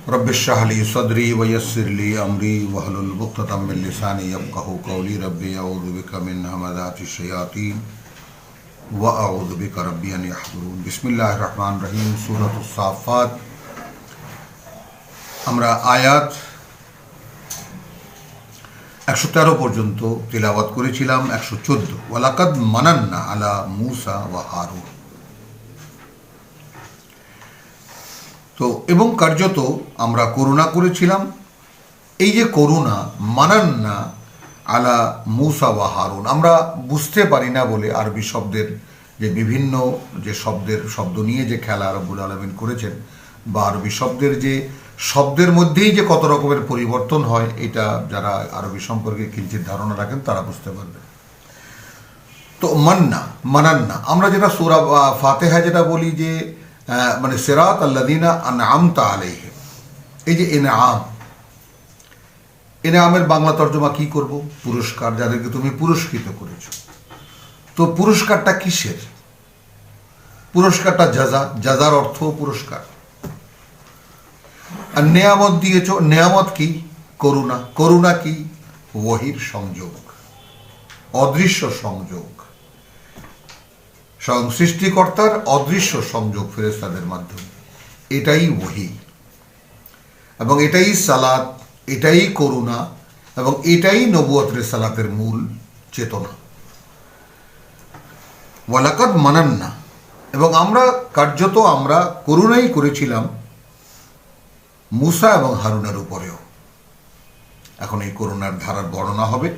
रब्बिश इश्रह ली सदरी वयस्सिर ली अमरी वहलुल उक़दतम मिन लिसानी यफ़क़हू क़ौली रब्बी अऊज़ु बिका मिन हमाज़ातिश शयातीन व अऊज़ु बिका रब्बी अन यहज़ुरून। बिस्मिल्लाहिर रहमानिर रहीम। सूरতুস साफ़ात আমরা আয়াত 113 পর্যন্ত তিলাওয়াত করেছিলাম। 114 ওয়ালাকাদ মানান্না আলা মূসা ওয়া হারুন। তো এবং কার্যত আমরা করুণা করেছিলাম। এই যে করুণা, মানান্না আলা মূসা ওয়া হারুন, আমরা বুঝতে পারি না বলে আরবি শব্দের যে বিভিন্ন যে শব্দ নিয়ে যে খেলা রব্বুল আলামিন করেছেন, বা আরবি শব্দের যে শব্দের মধ্যেই যে কত রকমের পরিবর্তন হয়, এটা যারা আরবি সম্পর্কে কিঞ্চিত ধারণা রাখেন তারা বুঝতে পারবে। তো মানান্না আমরা যেটা সূরা ফাতিহা যেটা বলি যে মানে সিরাত আল্লাযিনা আনআমতা আলাইহিম, এই যে ইনআমের বাংলা তর্জমা কি করব? পুরস্কার, যাদেরকে তুমি পুরস্কৃত করেছো। তো পুরস্কারটা কিসের? পুরস্কারটা জাজার অর্থ পুরস্কার। আর নেয়ামত দিয়েছ, নেয়ামত কি? করুণা কি? ওহীর সংযোগ, অদৃশ্য সংযোগ, স্বয়ং সৃষ্টিকর্তার অদৃশ্য সংযোগ ফেরেশতাদের মাধ্যমে। এটাই ওহী, এবং এটাই সালাত, এটাই করুণা, এবং এটাই নবুয়ত রিসালাতের মূল চেতনা। ওয়ালাকাদ মানান্না, এবং আমরা কার্যত আমরা করুণাই করেছিলাম মূসা এবং হারুনের উপরেও। এখন এই করুণার ধারার বর্ণনা হবে।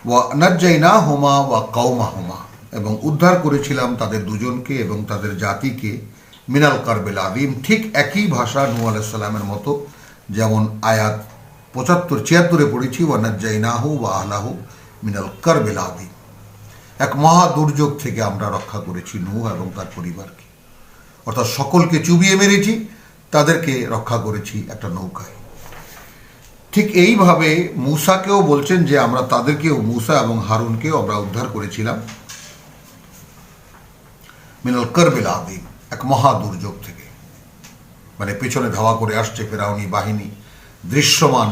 ওয়া নাজ্জাইনাহুমা ওয়া কওমাহুমা, এবং উদ্ধার করেছিলাম তাদের দুজনকে এবং তাদের জাতিকে মিনাল কারবিল আযীম। ঠিক একই ভাষা নূহ আলাইহিস সালামের মতো, যেমন আয়াত 75-76 পড়েছি, ওয়া নাজ্জাইনাহু ওয়া আহলাহু মিনাল কারবিল আযীম। এক মহা দুর্যোগ থেকে আমরা রক্ষা করেছি নূহ এবং তার পরিবারকে, অর্থাৎ সকলকে চুবিয়ে মেরেছি, তাদেরকে রক্ষা করেছি একটা নৌকায়। ঠিক এইভাবে মূসাকেও বলছেন যে আমরা তাদেরকেও, মূসা এবং হারুনকেও আমরা উদ্ধার করেছিলাম মিনাল কারবিল আযীম, এক মহা দুর্যোগ থেকে। মানে পেছনে ধাওয়া করে আসছে ফেরাউনি বাহিনী, দৃশ্যমান।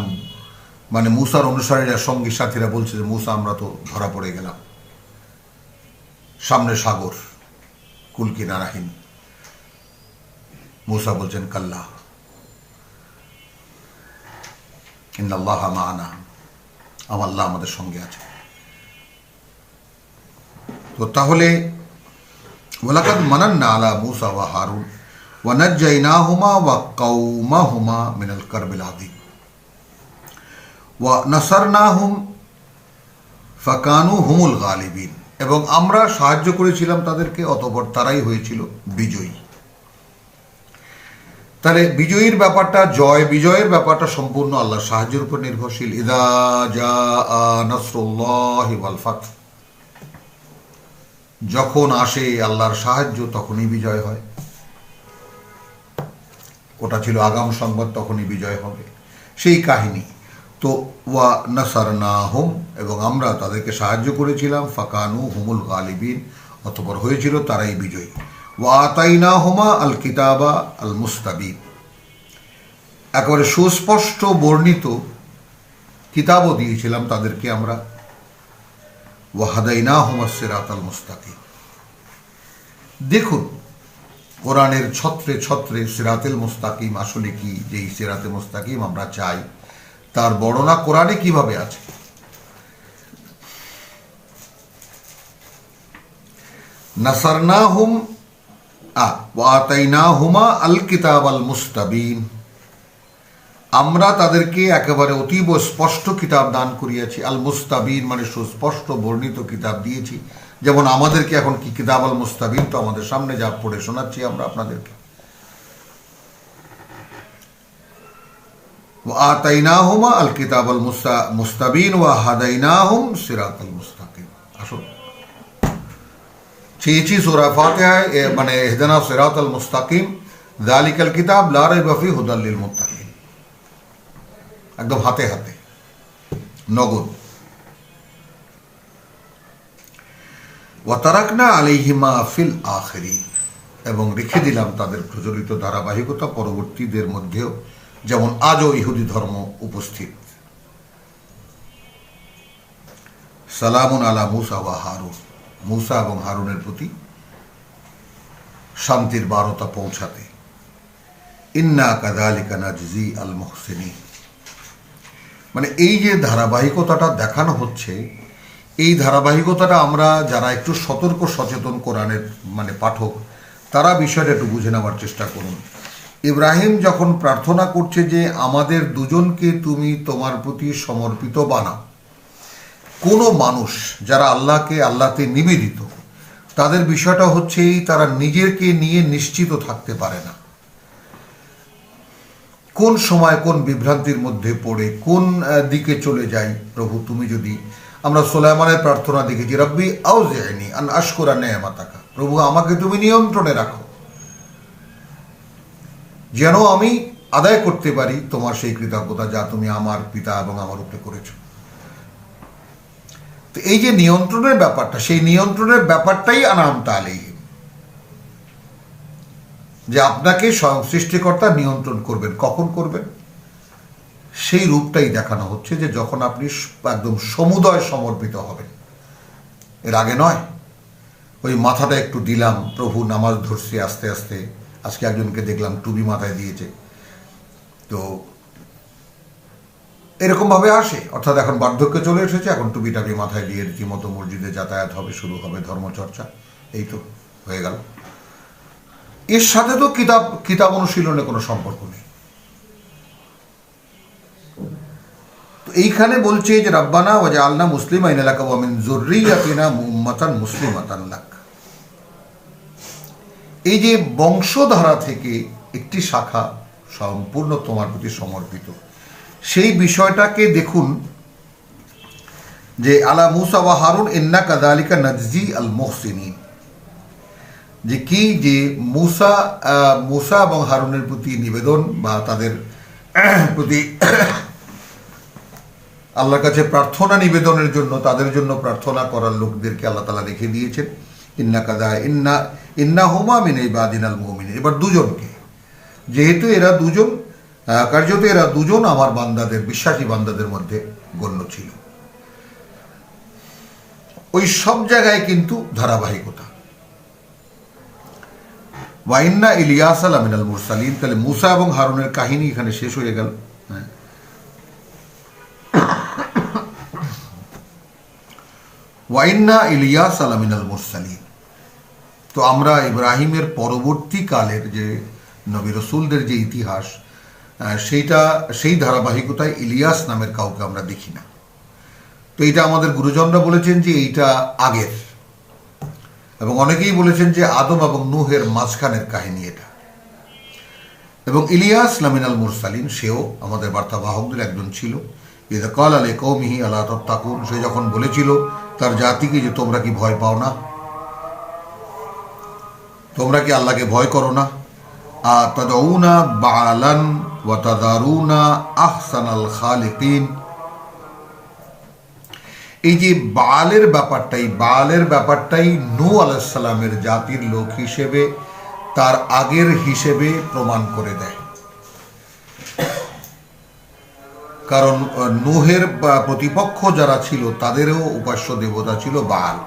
মানে মূসার অনুসারীরা, সঙ্গী সাথীরা বলছে যে মূসা আমরা তো ধরা পড়ে গেলাম, সামনে সাগর, কুল কিনারাহীন। মূসা বলছেন কাল্লা ইন্নাল্লাহা মা'ানা, আল্লাহ আমাদের সঙ্গে আছে। তো তাহলে ওয়ালাকাদ মানান্না আলা মূসা ওয়া হারুন ওয়া নাজ্জাইনাহুমা ওয়া কওমাহুমা মিনাল কারবিল আযীম ওয়া নাসারনাহুম ফাকানু হুমুল গালিবিন, এবং আমরা সাহায্য করেছিলাম তাদেরকে, অতঃপর তারাই হয়েছিল বিজয়ী। তাহলে বিজয়ীর ব্যাপারটা, বিজয়ের ব্যাপারটা সম্পূর্ণ আল্লাহর সাহায্যের উপর নির্ভরশীল। ইযা জাআ নাসরুল্লাহি ওয়াল ফাত, যখন আসে আল্লাহর সাহায্য তখনই বিজয় হয়। ওটা ছিল আগাম সংবাদ, তখনই বিজয় হবে, সেই কাহিনী। তো ওয়া নাসারনাহুম, এবং আমরা তাদেরকে সাহায্য করেছিলাম, ফাকানু হুমুল গালিবিন, অতঃপর হয়েছিল তারাই বিজয়ী। ওয়া আতাইনাহুমা আল কিতাবা আল মুস্তাবিন, একেবারে সুস্পষ্ট বর্ণিত কিতাবও দিয়েছিলাম তাদেরকে আমরা। ওয়া হাদাইনাহুমা সিরাতাল মুস্তাকিম। দেখুন কোরআনের ছত্রে ছত্রে সিরাতুল মুস্তাকিম আসলে কি, যেই সিরাতে মুস্তাকিম আমরা চাই, তার বর্ণনা কোরআনে কিভাবে আছে। নাসারনাহুম ওয়া আতাইনাহুমা আল কিতাব আল মুস্তাবিন, আমরা তাদেরকে একেবারে অতীব স্পষ্ট কিতাব দান করিয়াছি। আল মুস্তাবিন মানে সুস্পষ্ট বর্ণিত কিতাব দিয়েছি। যেমন আমাদেরকে এখন কি কিতাব আল মুস্তাবিন, তো আমাদের সামনে যা পড়ে শোনাচ্ছি আমরা আপনাদেরকে। ওয়া আতাইনাহুমা আল কিতাব আল মুস্তাবিন ওয়া হাদাইনাহুম সিরাতাল মুস্তাকিম। আসুন, চেয়েছি সূরা ফাতিহায়, মানে ইহদিনা সিরাতাল মুস্তাকিম যালিকাল কিতাব লা রাইবা ফিহি হুদাল লিল মুত্তাকিন, একদম হাতে হাতে নগদ। ওয়া তারাকনা আলাইহিমা ফিল আখিরিন, এবং রেখে দিলাম তাদের প্রচলিত ধারাবাহিকতা পরবর্তীদের মধ্যেও, যেমন আজও ইহুদি ধর্ম উপস্থিত। সালামুন আলা মুসা ওয়া হারুন, মুসা এবং হারুনের প্রতি শান্তির বার্তা পৌঁছাতে। ইন্না কাযালিকা নাজজি আল মুহসিনিন, মানে এই যে ধারাবাহিকতাটা দেখানো হচ্ছে, এই ধারাবাহিকতাটা আমরা যারা একটু সতর্ক সচেতন কোরআনের মানে পাঠক, তারা বিষয়টা একটু বুঝে নেওয়ার চেষ্টা করুন। ইব্রাহিম যখন প্রার্থনা করছে যে আমাদের দুজনকে তুমি তোমার প্রতি সমর্পিত বানাও, কোনো মানুষ যারা আল্লাহতে নিবেদিত, তাদের বিষয়টা হচ্ছে তারা নিজেকে নিয়ে নিশ্চিত থাকতে পারে না। কোন সময় কোন বিভ্রান্তির মধ্যে পড়ে কোন দিকে চলে যায়। প্রভু তুমি যদি, আমরা সুলাইমানের প্রার্থনা দেখেছি, রব্বি আউজি'নি আন আশকুরা নি'মাতাকা, প্রভু আমাকে তুমি নিয়ন্ত্রণে রাখো যেন আমি আদায় করতে পারি তোমার সেই কৃতজ্ঞতা যা তুমি আমার পিতা এবং আমার উপরে করেছো। তো এই যে নিয়ন্ত্রণের ব্যাপারটা, সেই নিয়ন্ত্রণের ব্যাপারটাই আনআমতা আলাইহিম, যে আপনাকে স্বয়ং সৃষ্টিকর্তা নিয়ন্ত্রণ করবেন। কখন করবেন? সেই রূপটাই দেখানো হচ্ছে, যে যখন আপনি একদম সমুদয় সমর্পিত হবেন। এর আগে নয়, ওই মাথাটা একটু দিলাম, প্রভু নামাজ ধরছি আস্তে আস্তে। আজকে একজনকে দেখলাম টুপি মাথায় দিয়েছে, তো এরকমভাবে আসে, অর্থাৎ এখন বার্ধক্য চলে এসেছে, এখন টুপি টাপি মাথায় দিয়ে রীতিমতো মসজিদে যাতায়াত হবে, শুরু হবে ধর্মচর্চা। এই তো হয়ে গেল। এর সাথে তো কিতাব অনুশীলনে কোনো সম্পর্ক নেই। তো এইখানে বলছে যে রাব্বানা ওয়াজআলনা মুসলিমাইনা লাকা ওয়া মিন যুররিয়াতিনা উম্মাতান মুসলিমাতান লাক। এই যে বংশধারা থেকে একটি শাখা সম্পূর্ণ তোমার প্রতি সমর্পিত, সেই বিষয়টাকে দেখুন যে আলা মুসা ওয়া হারুন ইন্না কাযালিকা নাজজি আল মুহসিনিন, যে কি, যে মুসা এবং হারুনের প্রতি নিবেদন বা তাদের প্রতি আল্লাহর কাছে প্রার্থনা নিবেদনের জন্য, তাদের জন্য প্রার্থনা করার লোকদেরকে আল্লাহ তাআলা রেখে দিয়েছেন। ইন্নাহুমা মিন ইবাদিনাল মুমিনিন। এবার দুজনকে, যেহেতু এরা দুজন, কার্যত এরা দুজন আমার বান্দাদের, বিশ্বাসী বান্দাদের মধ্যে গণ্য ছিল। ওই সব জায়গায় কিন্তু ধারাবাহিকতা। ওয়াইন্না ইলিয়াস মিনাল মুরসালিন, তাহলে মুসা এবং হারুনের কাহিনী এখানে শেষ হয়ে গেল। ওয়াইন্না ইলিয়াস মিনাল মুরসালিন, তো আমরা ইব্রাহিমের পরবর্তীকালের যে নবী রসুলদের যে ইতিহাস, সেই ধারাবাহিকতায় ইলিয়াস নামের কাউকে আমরা দেখি না। তো এইটা আমাদের গুরুজনরা বলেছেন যে এইটা আগের, এবং অনেকেই বলেছেন যে আদম এবং নূহের মাঝখানের কাহিনী এটা। এবং ইলিয়াস লামিনাল মুরসালিন, সেও আমাদের বার্তাবাহকদের একজন ছিল। ইযা ক্বালা লিকওমিহি আলা তাত্তাকুন, সে যখন বলেছিল তার জাতিকে যে তোমরা কি ভয় পাও না, তোমরা কি আল্লাহকে ভয় করো না। আতাদউনা বাআলান ওয়া তাযারুনা আহসানাল খালিকিন, এই যে বালের ব্যাপারটাই নূহ আলাইহিস সালামের জাতির লোক হিসেবে, তার আগের হিসেবে প্রমাণ করে দেয়। কারণ নূহের প্রতিপক্ষ যারা ছিল তাদেরও উপাস্য দেবতা ছিল বাল।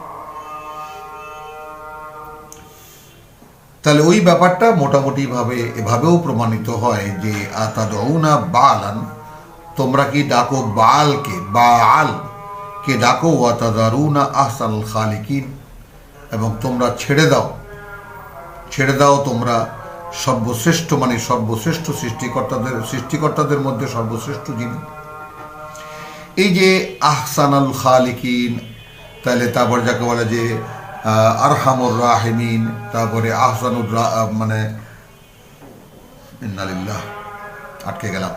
তাহলে ওই ব্যাপারটা মোটামুটি ভাবে এভাবেও প্রমাণিত হয় যে আতাদউনা বালান, তোমরা কি ডাকো বালকে, বালকে ডাকো, ওয়া তাযারুনা আহসানাল খালিকিন, এবং তোমরা ছেড়ে দাও তোমরা সর্বশ্রেষ্ঠ, মানে সর্বশ্রেষ্ঠ সৃষ্টিকর্তাদের মধ্যে সর্বশ্রেষ্ঠ যিনি। এই যে আহসানাল খালিকিন, তাহলে তারপর যাকে বলে যে আরহামুর রাহিমিন, তারপরে আহসানুর মানে ইন্না লিল্লাহ, আটকে গেলাম।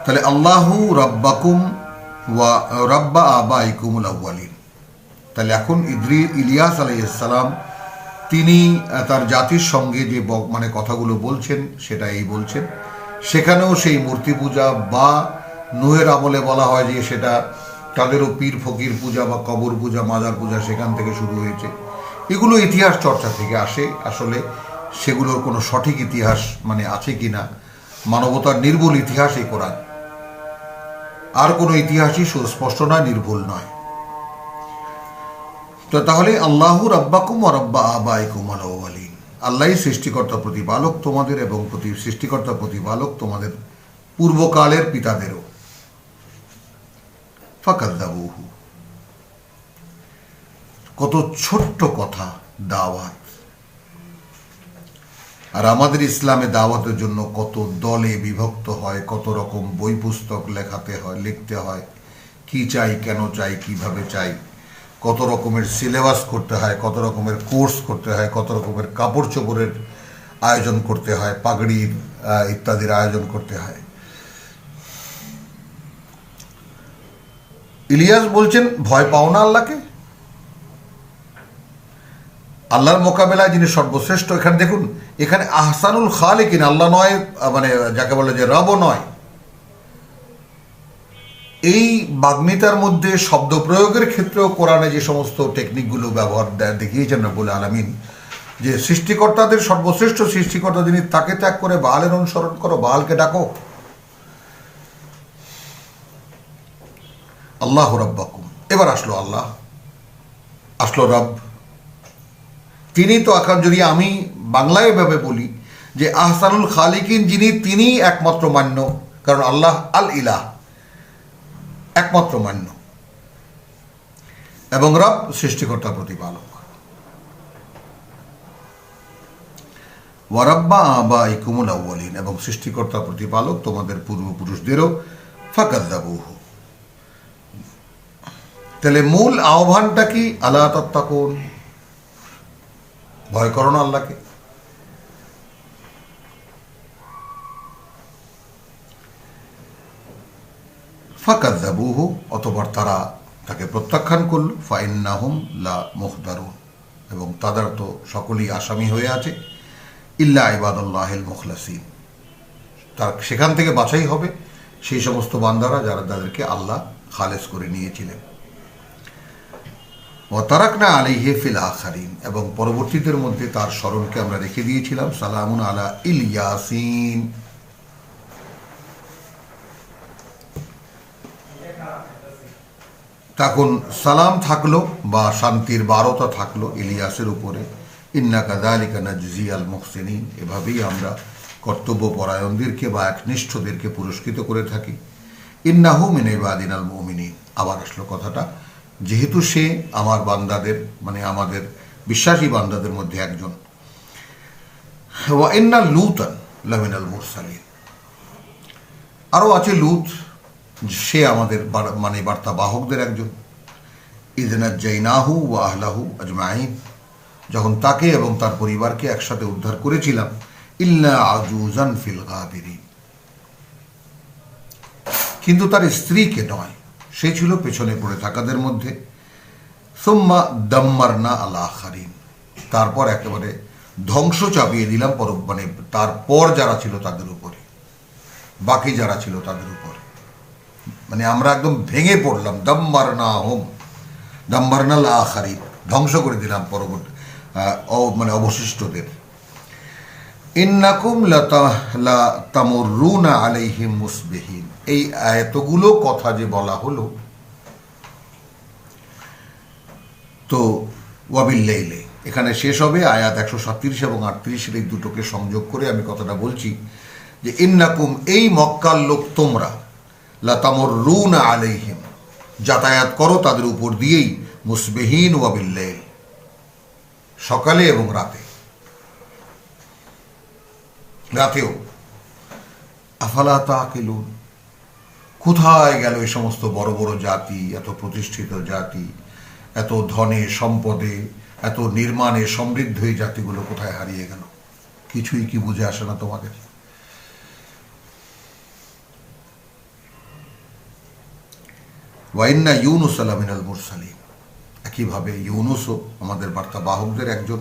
তাহলে আল্লাহু রাব্বাকুম ওয়া রাব্বা আবাইকুমুল আউয়ালিন। তাহলে এখন ইলিয়াস আলাইহিস সালাম তিনি তার জাতির সঙ্গে যে মানে কথাগুলো বলছেন সেটা এই বলছেন। সেখানেও সেই মূর্তি পূজা বা নূহের আমলে বলা হয় যে সেটা তাদেরও পীর ফকির পূজা বা কবর পূজা, মাজার পূজা সেখান থেকে শুরু হয়েছে। এগুলো ইতিহাস চর্চা থেকে আসে। আসলে সেগুলোর কোনো সঠিক ইতিহাস মানে আছে কি না, মানবতার নির্ভুল ইতিহাস এই কোরআন, আর কোনো ইতিহাসই সুস্পষ্ট নয়, নির্ভুল নয়। তো তাহলে আল্লাহু রাব্বাকুম ওয়া রাব্বা আবাইকুম আল আউয়ালিন, আল্লাহই সৃষ্টিকর্তা প্রতিপালক তোমাদের এবং সৃষ্টিকর্তা প্রতিপালক তোমাদের পূর্বকালের পিতাদেরও। ফাকাযযাবুহু, কত ছোট্ট কথা, দাওয়াত। আর আমাদের ইসলামে দাওয়াতের জন্য কত দলে বিভক্ত হয়, কত রকম বই পুস্তক লিখতে হয়, কি চাই, কেন চাই, কিভাবে চাই, কত রকমের সিলেবাস করতে হয়, কত রকমের কোর্স করতে হয়, কত রকমের কাপড় চোপড়ের আয়োজন করতে হয়, পাগড়ির ইত্যাদির আয়োজন করতে হয়। ইলিয়াস বলছেন, ভয় পাও না আল্লাহকে, আল্লাহর মোকাবেলায় যিনি সর্বশ্রেষ্ঠ। এখানে দেখুন, এখানে আহসানুল খালিকিন আল্লাহ নয়, মানে যাকে বলে যে রব নয়। এই বাগ্মিতার মধ্যে শব্দ প্রয়োগের ক্ষেত্রেও কোরআনে যে সমস্ত টেকনিকগুলো ব্যবহার দেখিয়েছেন রব্বুল আলামিন, যে সৃষ্টিকর্তাদের সর্বশ্রেষ্ঠ সৃষ্টিকর্তা যিনি, তাকে ত্যাগ করে বালের অনুসরণ করো, বালকে ডাকো। আল্লাহ রাব্বাকুম, এবার আসলো আল্লাহ, আসলো রব। তিনি তো এখন যদি আমি বাংলায় এভাবে বলি যে আহসানুল খালিকিন যিনি, তিনি একমাত্র মান্য, কারণ আল্লাহ আল ইলাহ, একমাত্র মান্য, এবং রব সৃষ্টিকর্তা প্রতিপালক। ওয়া রাব্বা আবাইকুমুল আউয়ালিন, এবং সৃষ্টিকর্তা প্রতিপালক তোমাদের পূর্বপুরুষদেরও। ফাকাযযাবুহু, তাহলে মূল আহ্বানটা কি? আলা তাত্তাকুন, ভয় করো না আল্লাহকে। ফাকাযযাবুহু, অতঃপর তারা তাকে প্রত্যাখ্যান করল। ফাইন্নাহুম লা মুহদারুন, এবং তাদের তো সকলেই আসামি হয়ে আছে। ইল্লা ইবাদাল্লাহিল মুখলাসিন, তার সেখান থেকে বাছাই হবে সেই সমস্ত বান্দারা যারা তাদেরকে আল্লাহ খালেস করে নিয়েছিলেন। ওয়া তারাকনা আলাইহি ফিল আখিরিন, এবং পরবর্তীদের মধ্যে তার স্মরণকে আমরা রেখে দিয়েছিলাম। সালামুন আলা ইলিয়াসিন, তখন সালাম থাকলো বা শান্তির বারতা থাকলো ইলিয়াসের উপরে। ইন্না কাযালিকা নাজজি আল মুহসিনিন, এভাবেই আমরা কর্তব্য পরায়ণদেরকে বা একনিষ্ঠদেরকে পুরস্কৃত করে থাকি। ইন্নাহু মিন ইবাদিনাল মুমিনিন, আবার আসলো কথাটা, যেহেতু সে আমার বান্দাদের মানে আমাদের বিশ্বাসী বান্দাদের মধ্যে একজন। ওয়া ইন্না লূতান লামিনাল মুরসালিন, আরও আছে লূত, সে আমাদের মানে বার্তা বাহকদের একজন। ইয নাজ্জাইনাহু ওয়া আহলাহু আজমাইন, যখন তাকে এবং তার পরিবারকে একসাথে উদ্ধার করেছিলাম। ইল্লা আজুজান ফিল গাবিরিন, কিন্তু তার স্ত্রীকে নয়, সে ছিল পেছনে পড়ে থাকাদের মধ্যে। সুম্মা দাম্মারনা আল আখারিন, তারপর একেবারে ধ্বংস চাপিয়ে দিলাম মানে তারপর যারা ছিল তাদের উপরে, বাকি যারা ছিল তাদের উপরে, মানে আমরা একদম ভেঙে পড়লাম। দাম্মারনা আল আখারিন, ধ্বংস করে দিলাম পরবর্তী মানে অবশিষ্টদের। ইন্নাকুম লাতামুরুনা আলাইহিম মুসবিহিন, এই এতগুলো কথা যে বলা হলো, তো ওয়াবিল্লাইলি এখানে শেষ হবে। আয়াত 137 এবং 38 এই দুটোকে সংযোগ করে আমি কথাটা বলছি যে ইন্নাকুম, এই মক্কার লোক তোমরা, লাতামুরুনা আলাইহিম, যাতায়াত করো তাদের উপর দিয়েই, মুসবিহিন ওয়াবিল্লাইল, সকালে এবং রাতেও। আফালা তাকিলুন, কোথায় গেল এই সমস্ত বড় বড় জাতি, এত প্রতিষ্ঠিত জাতি, এত ধনে সম্পদে, এত নির্মাণে সমৃদ্ধ এই জাতিগুলো কোথায় হারিয়ে গেল? কিছুই কি বুঝে আসে না তোমাদের? ওয়া ইন্না ইউনুস লামিনাল মুরসালিন, একইভাবে ইউনুসও আমাদের বার্তা বাহকদের একজন।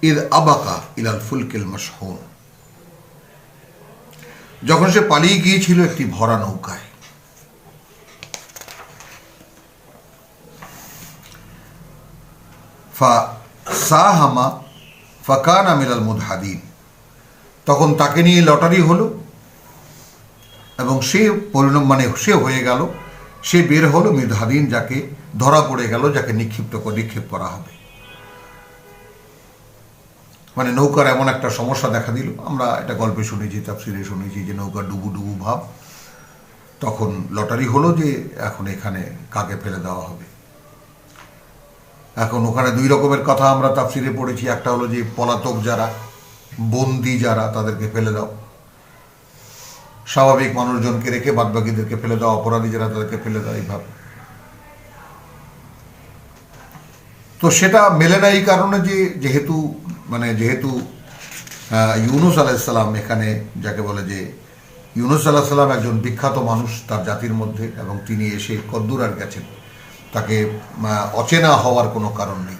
ইদ আবাকা ইলাল ফুলকিল মাশহুন, যখন সে পালিয়ে গিয়েছিল একটি ভরা নৌকায়। সাহামা ফাকানা মিনাল মুদহাদিন, তখন তাকে নিয়ে লটারি হলো এবং সে সে হয়ে গেল, সে বের হলো মুদহাদিন, যাকে ধরা পড়ে গেল, যাকে নিক্ষেপ করা হবে। মানে নৌকার এমন একটা সমস্যা দেখা দিল, আমরা এটা গল্পে শুনেছি, তাফসিরে শুনেছি যে নৌকা ডুবু ডুবু ভাব। তখন লটারি হলো যে এখন এখানে কাকে ফেলে দেওয়া হবে। এখন ওখানে দুই রকমের কথা আমরা তাফসিরে পড়েছি। একটা হলো যে পলাতক যারা, বন্দি যারা, তাদেরকে ফেলে দাও, স্বাভাবিক মানুষজনকে রেখে বাদবাকিদেরকে ফেলে দাও, অপরাধী যারা তাদেরকে ফেলে দাও, এইভাবে। তো সেটা মেলে না এই কারণে যে যেহেতু ইউনুস আলাইহিসসালাম এখানে, যাকে বলে যে ইউনুস আলাইহিস সালাম একজন বিখ্যাত মানুষ তার জাতির মধ্যে, এবং তিনি এসে কদ্দুর আর গেছেন, তাকে অচেনা হওয়ার কোনো কারণ নেই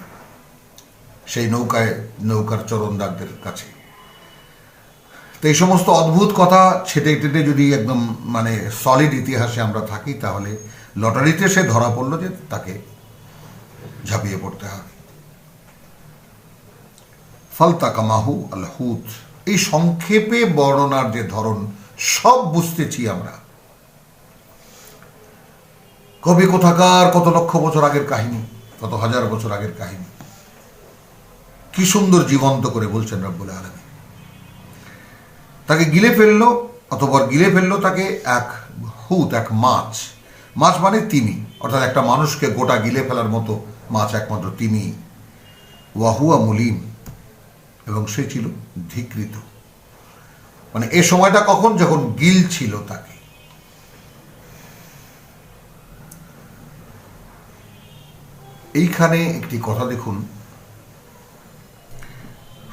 সেই নৌকার চরণদারদের কাছে। তো এই সমস্ত অদ্ভুত কথা ছেটে টেটে যদি একদম সলিড ইতিহাসে আমরা থাকি, তাহলে লটারিতে সে ধরা পড়লো যে তাকে ঝাঁপিয়ে পড়তে হবে। ফালতাকামাহু আল হুত, এই সংক্ষেপে বর্ণনার যে ধরন, সব বুঝতেছি আমরা। কবি কোথাকার কত লক্ষ বছর আগের কাহিনী, কত হাজার বছর আগের কাহিনী, কি সুন্দর জীবন্ত করে বলছেন রব্বুল আলামিন। তাকে গিলে ফেললো, অতঃপর গিলে ফেললো তাকে এক হুত, এক মাছ। মাছ মানে তিমি, অর্থাৎ একটা মানুষকে গোটা গিলে ফেলার মতো মাছ একমাত্র তিমি। ওয়াহুয়া মুলিম, এবং সে ছিল ধিকৃত। মানে এ সময়টা কখন, যখন গিল ছিল তাকে। এইখানে একটি কথা দেখুন,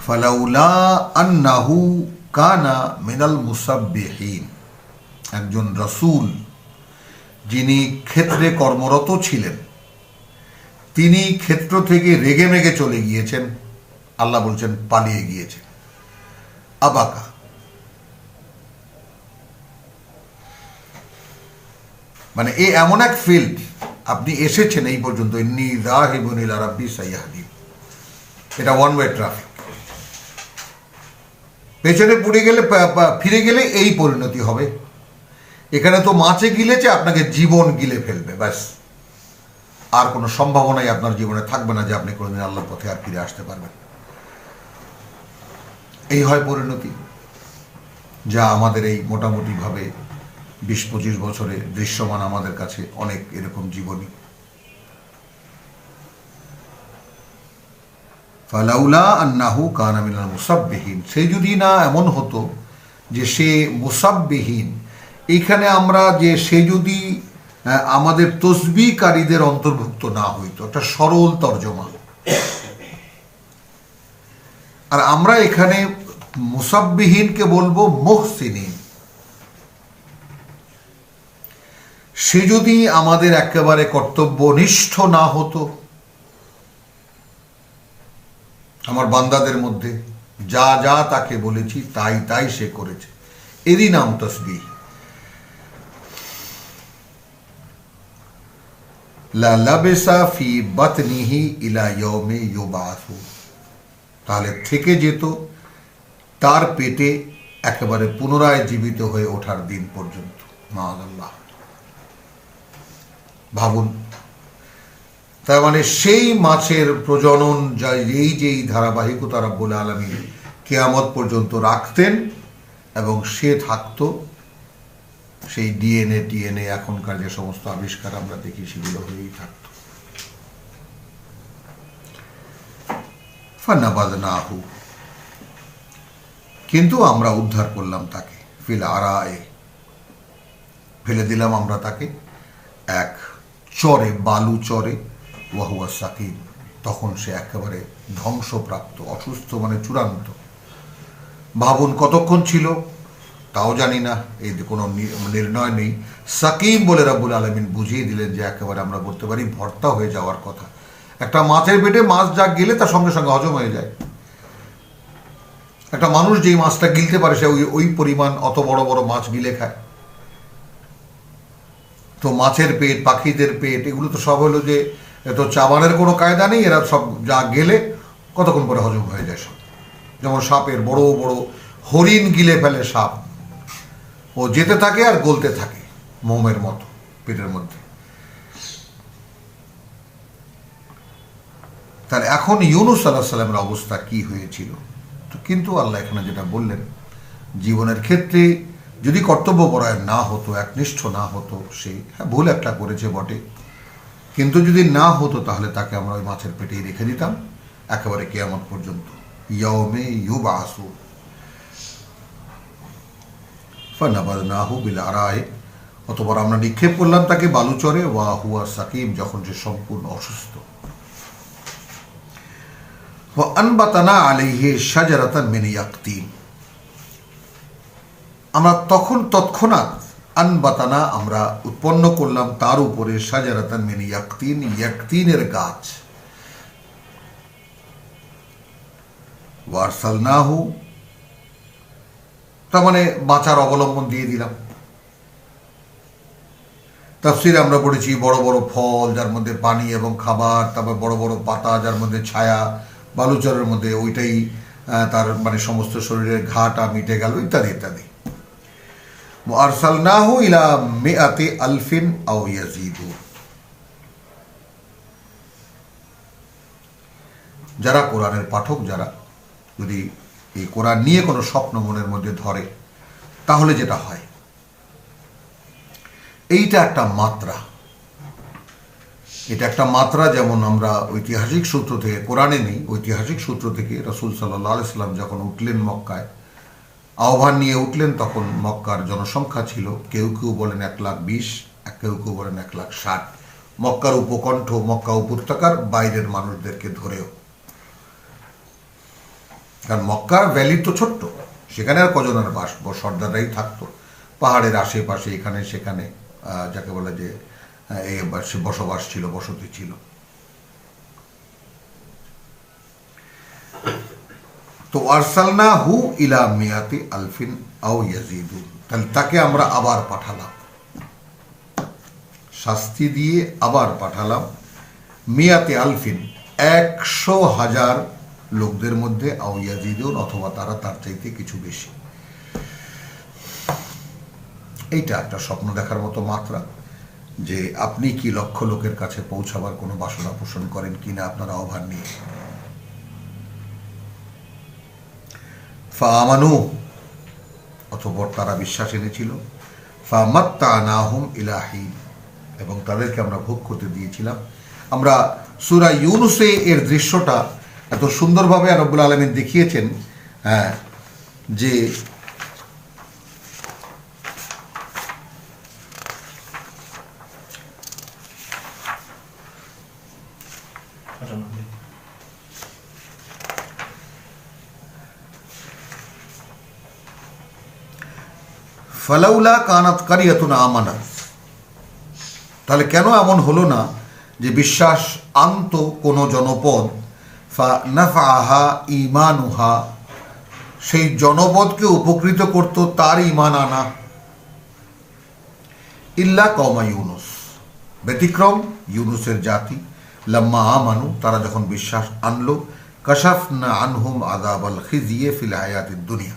ফালাউলা আন্নাহু কানা মিনাল মুসাব্বিহিন, একজন রাসূল যিনি ক্ষেত্রে কর্মরত ছিলেন, তিনি ক্ষেত্র থেকে রেগে মেগে চলে গিয়েছেন, আল্লাহ বলছেন পালিয়ে গিয়েছেন। আবাকা, মানে এ এমন এক ফিল্ড, আপনি এসেছেন এই পর্যন্ত, ইন্নী যাহিবুন ইলা রাব্বি সাইয়াহদিন, এটা ওয়ান ওয়ে ট্রাফিক। পেছনে ফিরে গেলে এই পরিণতি হবে। এখানে তো মাছে গিলেছে, আপনাকে জীবন গিলে ফেলবে, ব্যাস। আর কোনো সম্ভাবনাই আপনার জীবনে থাকবে না যে আপনি কোনোদিন আল্লাহর পথে আর ফিরে আসতে পারবেন। এই হয় পরিণতি, যা আমাদের এই মোটামুটিভাবে 20-25 বছরে দৃশ্যমান আমাদের কাছে অনেক এরকম জীবনী। ফালাউলা আন্নাহু কানা মিনাল মুসাব্বিহিন, সে যদি না এমন হতো যে সে মুসাব্বিহিন, এইখানে আমরা যে সে যদি আমাদের তসবিহকারীদের অন্তর্ভুক্ত না হইতো, একটা সরল তর্জমা। আর আমরা এখানে মুসাব্বিহিনকে বলবো মুহসিনিন। সে যদি আমাদের একেবারে কর্তব্যনিষ্ঠ না হতো, আমার বান্দাদের মধ্যে যা যা তাকে বলেছি তাই তাই সে করেছে, এরই নাম তসবিহ। লা লাবিসা ফি বাতনিহি ইলা ইয়াউমি ইউবাসু, তাহলে থেকে যেত তার পেটে একেবারে পুনরায় জীবিত হয়ে ওঠার দিন পর্যন্ত। মাআল্লাহ, ভাবুন। তার মানে সেই মাছের প্রজনন যেই ধারাবাহিকতা রাব্বুল আলামিন কিয়ামত পর্যন্ত রাখতেন, এবং সে থাকতো, সেই ডিএনএ এখনকার যে সমস্ত আবিষ্কার আমরা দেখি সেগুলো হয়েই থাকতো। ফানাবাযনাহু, কিন্তু আমরা উদ্ধার করলাম তাকে, ফিল আরায়ে, ফেলে দিলাম আমরা তাকে এক চরে, বালু চরে, ওয়াহুয়া সাকিম, তখন সে একেবারে ধ্বংসপ্রাপ্ত, অসুস্থ, মানে চূড়ান্ত। ভাবুন কতক্ষণ ছিল তাও জানি না, এই কোনো নির্ণয় নেই। সাকিম বলে রাব্বুল আলামিন বুঝিয়ে দিলেন যে একেবারে আমরা বলতে পারি ভর্তা হয়ে যাওয়ার কথা। একটা মাছের পেটে মাছ যা গেলে তার সঙ্গে সঙ্গে হজম হয়ে যায়। একটা মানুষ যেই মাছটা গিলতে পারে সে ওই পরিমাণ অত বড় বড় মাছ গিলে খায়। তো মাছের পেট, পাখিদের পেট, এগুলো তো সব হলো যে, এত চাবানের কোনো কায়দা নেই, এরা সব যা গেলে কতক্ষণ পরে হজম হয়ে যায় সব। যেমন সাপের বড় বড় হরিণ গিলে ফেলে সাপ, ও যেতে থাকে আর গলতে থাকে মোমের মতো পেটের মধ্যে। তাহলে এখন ইউনুস আলাইহিস সালামের অবস্থা কি হয়েছিল? তো কিন্তু আল্লাহ এখানে যেটা বললেন, জীবনের ক্ষেত্রে যদি কর্তব্যপরায়ণ না হতো, একনিষ্ঠ না হতো, সে ভুল একটা করেছে বটে, কিন্তু যদি না হতো তাহলে তাকে আমরা ওই মাছের পেটেই রেখে দিতাম একেবারে কিয়ামত পর্যন্ত। ইয়াউমে ইউবাসু ফানাবাদনাহু বিল আরায়ে, অতঃপর আমরা নিক্ষেপ করলাম তাকে বালুচরে, ওয়া হুয়া সাকিম, যখন সে সম্পূর্ণ অসুস্থ। ওয়া আনবাতানা আলাইহি শাজারাতান মিন ইয়াকতিন, আমরা তৎক্ষণাৎ আনবাতানা, আমরা উৎপন্ন করলাম তার উপরে শাজারাতান মিন ইয়াকতিন, ইয়াকতিনের গাছ। ওয়ারসালনাহু, তার মানে বাঁচার অবলম্বন দিয়ে দিলাম। তাফসিরে আমরা পড়েছি বড় বড় ফল যার মধ্যে পানি এবং খাবার, তারপর বড় বড় পাতা যার মধ্যে ছায়া, বালুচরের মধ্যে ওইটাই তার মানে সমস্ত শরীরের ঘাটা মিটে গেল, ইত্যাদি ইত্যাদি। আরসালনাহু ইলা মিআতি আলফিন আও ইয়াজিদু, যারা কোরআনের পাঠক, যারা যদি এই কোরআন নিয়ে কোনো স্বপ্ন মনের মধ্যে ধরে, তাহলে যেটা হয়, এইটা একটা মাত্রা, এটা একটা মাত্রা। যেমন আমরা ঐতিহাসিক সূত্র থেকে, কোরআনে নেই, ঐতিহাসিক সূত্র থেকে রাসূল সাল্লাল্লাহু আলাইহি সাল্লাম যখন উঠলেন মক্কায়, আহ্বান নিয়ে উঠলেন, তখন মক্কার জনসংখ্যা ছিল, কেউ কেউ বলেন 1,20,000, কেউ কেউ বলেন 1,60,000, মক্কার উপকণ্ঠ, মক্কা উপত্যকার বাইরের মানুষদেরকে ধরেও। কারণ মক্কার ভ্যালি তো ছোট্ট, সেখানে আর কজনের বাস, সর্দাররাই থাকতো পাহাড়ের আশেপাশে, এখানে সেখানে, যাকে বলে যে এই বসবাস ছিল, বসতি ছিল। তো আরসালনাহু ইলা মিয়াতি আলফিন আও ইয়াজিদু, তাহলে তাকে আমরা আবার পাঠালাম, শাস্তি দিয়ে আবার পাঠালাম, মিয়াতি আলফিন, 100,000 লোকদের মধ্যে, আও ইয়াজিদুন, অথবা তারা তার চাইতে কিছু বেশি। এইটা একটা স্বপ্ন দেখার মতো মাত্রা, যে আপনি কি লক্ষ লোকের কাছে পৌঁছাবার কোনো বাসনা পোষণ করেন কিনা আপনার আহ্বান নিয়ে। ফাআমানু, অতঃপর তারা বিশ্বাস এনেছিল, ফামাত্তানাহুম ইলা হিন, এবং তাদেরকে আমরা ভোগ করতে দিয়েছিলাম। আমরা সূরা ইউনুসে এর দৃশ্যটা এত সুন্দরভাবে রব্বুল আলামিন দেখিয়েছেন, যে ফালাউলা কানাত কারিয়াতুন আমানাত, তাহলে কেন এমন হলো না যে বিশ্বাস আনত কোন জনপদ, ফানাফাহা ঈমানুহা, সেই জনপদকে উপকৃত করত তার ঈমান আনা, ইল্লা কওমা ইউনুস, ব্যতিক্রম ইউনুসের জাতি, লাম্মা আমানু, তারা যখন বিশ্বাস আনলো, কাশাফনা আনহুম আযাবাল খিজিয়ে ফিল হায়াতিদ দুনিয়া,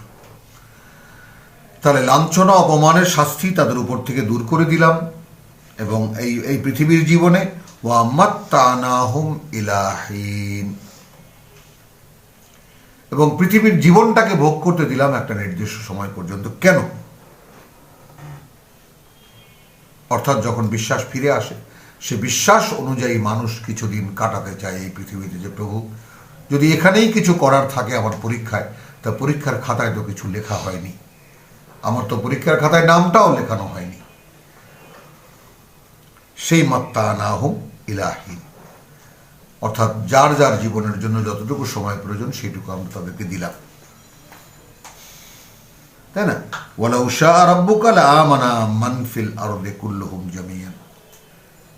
তাহলে লাঞ্ছনা অপমানের শাস্তি তাদের উপর থেকে দূর করে দিলাম, এবং এই পৃথিবীর জীবনে, ওয়া মাত্তানাহুম ইলা হিন, এবং পৃথিবীর জীবনটাকে ভোগ করতে দিলাম একটা নির্দিষ্ট সময় পর্যন্ত। কেন? অর্থাৎ যখন বিশ্বাস ফিরে আসে, সে বিশ্বাস অনুযায়ী মানুষ কিছুদিন কাটাতে চায় এই পৃথিবীতে, যে প্রভু যদি এখানেই কিছু করার থাকে আমার পরীক্ষায়, তা পরীক্ষার খাতায় তো কিছু লেখা হয়নি, আমার তো পরীক্ষার খাতায় নামটাও লেখানো হয়নি। সেই মাত্তানাহুম ইলা হিন, অর্থাৎ যার যার জীবনের জন্য যতটুকু সময় প্রয়োজন সেইটুকু আমরা তাদেরকে দিলাম, তাই না? ওয়ালাউ শাআ রাব্বুকা লাআমানা মান ফিল আরদি কুল্লুহুম জামিয়ান,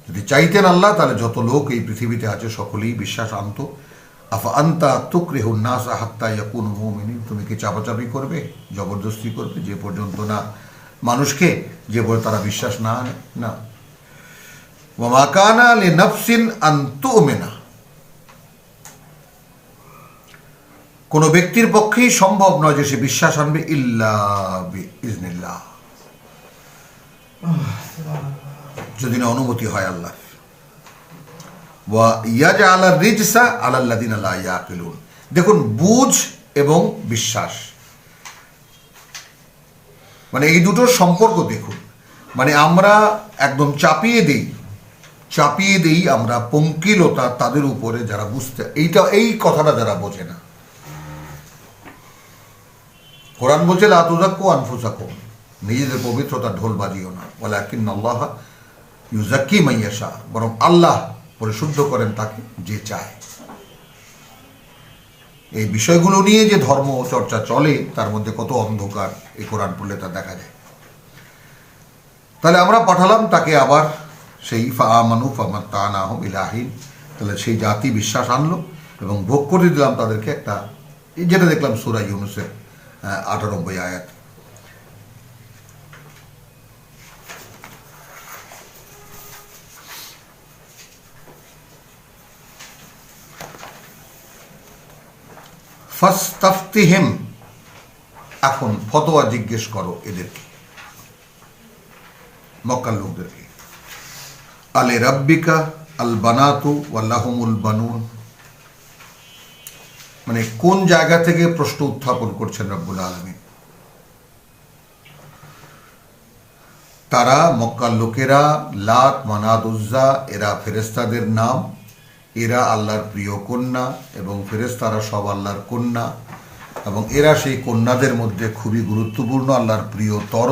যদি চাইতেন আল্লাহ তাহলে যত লোক এই পৃথিবীতে আছে সকলেই বিশ্বাস আনত। আফা আনতা তুকরিহুন নাস হাত্তা ইয়াকুনু মুমিনিন, তুমি কি চাপাচাপি করবে, জবরদস্তি করবে, যে পর্যন্ত না মানুষকে, যে পর্যন্ত তারা বিশ্বাস না আনে? না। ওয়া মা কানা লিনাফসিন আন তুমিনা, কোনো ব্যক্তির পক্ষেই সম্ভব নয় যে সে বিশ্বাস আনবে ইল্লা বিইজনিল্লাহ, যদি না অনুমতি হয় আল্লাহ। ওয়া ইয়াজআলা রিজসা আলাল্লাযিনা লা ইয়াকিলুন। দেখুন, বুঝ এবং বিশ্বাস, মানে এই দুটোর সম্পর্ক দেখুন। মানে আমরা একদম চাপিয়ে দেই আমরা পঙ্কিলতা তাদের উপরে যারা বুঝতে, এই কথাটা যারা বোঝে না। কোরআন বলছে লা তুযাক্কু আনফুসাকুম, নিজেদের পবিত্রতা ঢোল বাজিও না, ওয়ালাকিন্নাল্লাহ ইউযাক্কি মান ইয়াশা, বরং আল্লাহ পরিশুদ্ধ করেন তাকে যে চায়। এই বিষয়গুলো নিয়ে যে ধর্ম চর্চা চলে তার মধ্যে কত অন্ধকার এই কোরআন পড়লে তা দেখা যায়। তাহলে আমরা পাঠালাম তাকে আবার সেই ফাআমানু ফামাত্তানাহুম ইলাহিন, তাহলে সেই জাতি বিশ্বাস আনলো এবং ভোগ করে দিলাম তাদেরকে একটা, যেটা দেখলাম সূরা ইউনূসের ৯৮ আয়াত। ফাস্তাফতিহিম, এখন ফতোয়া জিজ্ঞেস করো এদেরকে, মক্কার লোকদেরকে। আলে রাব্বিকা আল বানাতু ওয়াল্লাহুমুল বানুন, মানে কোন জায়গা থেকে প্রশ্ন উত্থাপন করছেন রব্বুল আলামিন। তারা মক্কার লোকেরা লাত, মানাত, উজ্জা এরা ফেরেশতাদের নাম, এরা আল্লাহর প্রিয় কন্যা এবং ফেরেশতারা সব আল্লাহর কন্যা, এবং এরা সেই কন্যাদের মধ্যে খুবই গুরুত্বপূর্ণ, আল্লাহর প্রিয়তর।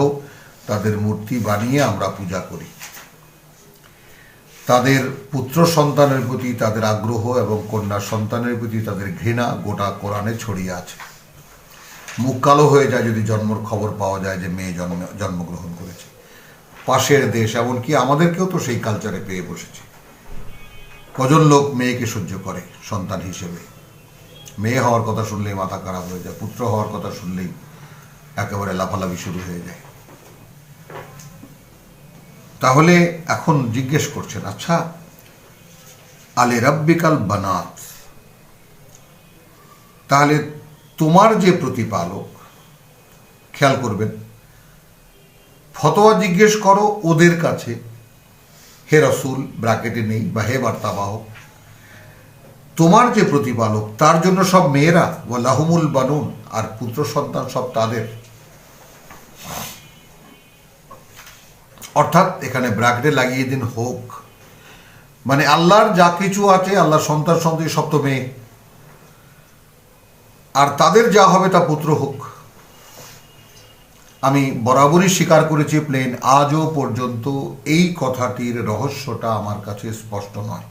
তাদের মূর্তি বানিয়ে আমরা পূজা করি। তাদের পুত্র সন্তানের প্রতি তাদের আগ্রহ এবং কন্যা সন্তানের প্রতি তাদের ঘৃণা গোটা কোরআনে ছড়িয়ে আছে। মুখ কালো হয়ে যায় যদি জন্মর খবর পাওয়া যায় যে মেয়ে জন্মগ্রহণ করেছে। পাশের দেশ, এমনকি আমাদেরকেও তো সেই কালচারে পেয়ে বসেছে। কজন লোক মেয়েকে সহ্য করে সন্তান হিসেবে? মেয়ে হওয়ার কথা শুনলেই মাথা খারাপ হয়ে যায়, পুত্র হওয়ার কথা শুনলেই একেবারে লাফালাফি শুরু হয়ে যায়। তাহলে এখন জিজ্ঞেস করছেন, আচ্ছা আলে রাব্বিকাল বানাত, তাহলে তোমার যে প্রতিপালক, খেয়াল করবেন, ফতোয়া জিজ্ঞেস করো ওদের কাছে, হে রাসূল ব্র্যাকেটে নেই, বা হে বার্তাবাহক, তোমার যে প্রতিপালক তার জন্য সব মেয়েরা, ওয়ালাহুমুল বানুন, আর পুত্র সন্তান সব তাদের। অর্থাৎ এখানে ব্র্যাকেটে লাগিয়ে দিন হোক, মানে আল্লাহর যা কিছু আছে, আল্লাহর সন্তান সন্ততি সব তো মেয়ে, আর তাদের যা হবে তা পুত্র হোক। আমি বরাবরই স্বীকার করেছি প্লেন, আজও পর্যন্ত এই কথাটির রহস্যটা আমার কাছে স্পষ্ট নয়।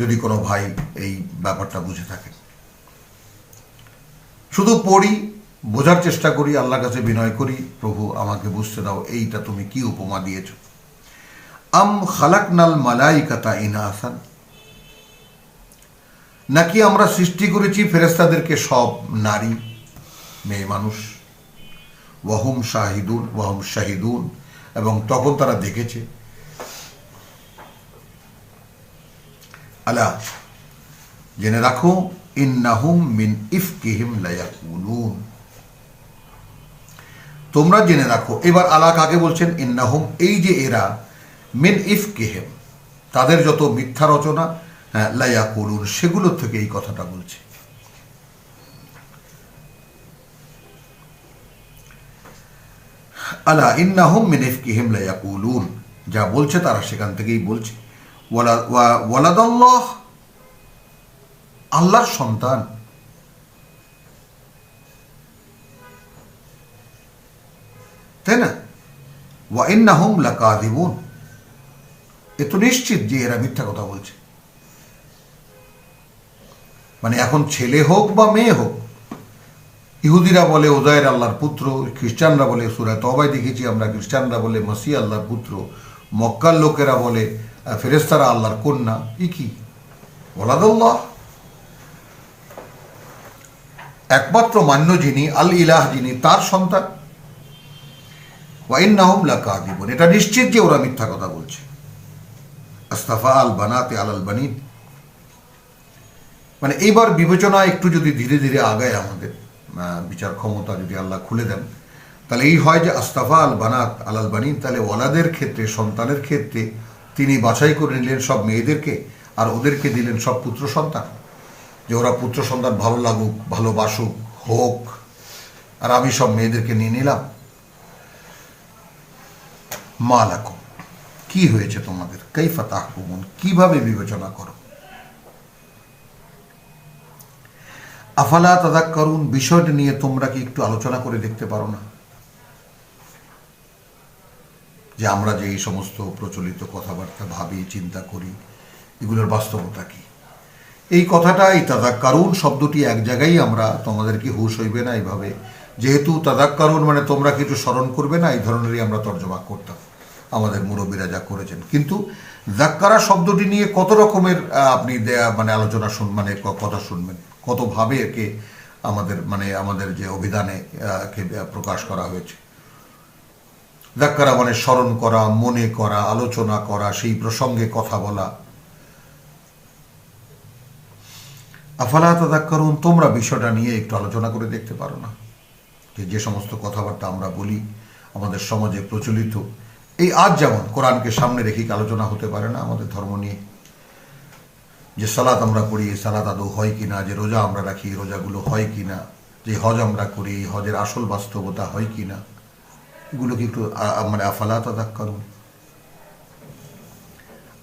যদি কোনো ভাই এই ব্যাপারটা বুঝে থাকেন, শুধু পড়ি, বোঝার চেষ্টা করি, আল্লাহর কাছে বিনয় করি, প্রভু আমাকে বুঝতে দাও এইটা তুমি কি উপমা দিয়েছ। আম খালাকনাল মালাইকাতা ইনাসান, নাকি আমরা সৃষ্টি করেছি ফেরেশতাদেরকে সব নারী, মেয়ে মানুষ। ওয়াহুম শাহিদুন, এবং তখন তারা দেখেছে। আলা, জেনে রাখো, ইন্নাহুম মিন ইফকিহিম লায়াকুলুন, তোমরা জেনে রাখো। এবার আলা কাকে বলছেন? ইন্নাহুম, এই যে এরা, মিন ইফকিহিম, তাদের যত মিথ্যা রচনা, লায়াকুলুন, সেগুলো থেকে এই কথাটা বলছে। আলা ইন্নাহুম মিন ইফকিহিম লায়াকুলুন, যা বলছে তারা সেখান থেকেই বলছে। ওয়ালাদাল্লাহ, আল্লাহর সন্তান, তাই না? ওয়া ইন্নাহুম লাকাযিবুন, এ তো নিশ্চিত যে এরা মিথ্যা কথা বলছে। মানে এখন ছেলে হোক বা মেয়ে হোক, ইহুদিরা বলে ওজায়ের আল্লাহর পুত্র, খ্রিস্টানরা বলে, সূরা তওবায় দেখেছি আমরা, খ্রিস্টানরা বলে মসিহ আল্লাহর পুত্র, মক্কার লোকেরা বলে ফেরেশতারা আল্লাহর কন্যা। কি ওয়ালাদাল্লাহ, একমাত্র মান্য যিনি, আল ইলাহ যিনি, তার সন্তান। ওয়া ইন্নাহুম লাকাযিবুন, এটা নিশ্চিত যে ওরা মিথ্যা কথা বলছে। আস্তাফা আল বানাতে আলাল বানিন, মানে এইবার বিবেচনা একটু যদি ধীরে ধীরে আগায়, আমাদের বিচার ক্ষমতা যদি আল্লাহ খুলে দেন, তাহলে এই হয় যে আস্তাফা আল বানাত আলাল বানিন, তাহলে ওয়ালাদের ক্ষেত্রে, সন্তানের ক্ষেত্রে তিনি বাছাই করে নিলেন সব মেয়েদেরকে, আর ওদেরকে দিলেন সব পুত্র সন্তান, যে ওরা পুত্র সন্তান ভালো লাগুক, ভালোবাসুক, হোক, আর আমি সব মেয়েদেরকে নিয়ে নিলাম। মা লাকুম, কি হয়েছে তোমাদের, কাইফা তাহকুমুন, কিভাবে বিবেচনা করো। আফালা তাযাক্কারুন, বিষয়টা নিয়ে তোমরা কি একটু আলোচনা করে দেখতে পারো না, যে আমরা যে এই সমস্ত প্রচলিত কথাবার্তা ভাবি, চিন্তা করি, এগুলোর বাস্তবতা কি। এই কথাটা, এই তাযাক্কারুন শব্দটি এক জায়গায় আমরা, তোমাদেরকে হুঁশ হইবে না এইভাবে, যেহেতু তাযাক্কারুন মানে তোমরা কিছু স্মরণ করবে না, এই ধরনেরই আমরা তর্জমা করতাম, আমাদের মুরব্বীরা যা করেছেন। কিন্তু যাক্কারা শব্দটি নিয়ে কত রকমের আপনি মানে আলোচনা মানে কথা শুনবেন, কতভাবে একে আমাদের যে অভিধানে কে প্রকাশ করা হয়েছে। যাক্কারা মানে স্মরণ করা, মনে করা, আলোচনা করা, সেই প্রসঙ্গে কথা বলা। আফালা তাযাক্কারুন, তোমরা বিষয়টা নিয়ে একটু আলোচনা করে দেখতে পারো না, যে সমস্ত কথাবার্তা আমরা বলি আমাদের সমাজে প্রচলিত, এই আজ যেমন কোরআনকে সামনে রেখে আলোচনা হতে পারে না আমাদের ধর্ম নিয়ে, যে সালাত আমরা করি, সালাত আদৌ হয় কিনা, যে রোজা আমরা রাখি, রোজাগুলো হয় কিনা, যে হজ আমরা করি, হজের আসল বাস্তবতা হয় কিনা, এগুলো কি একটু মানে আফালা তাযাক্কারুন।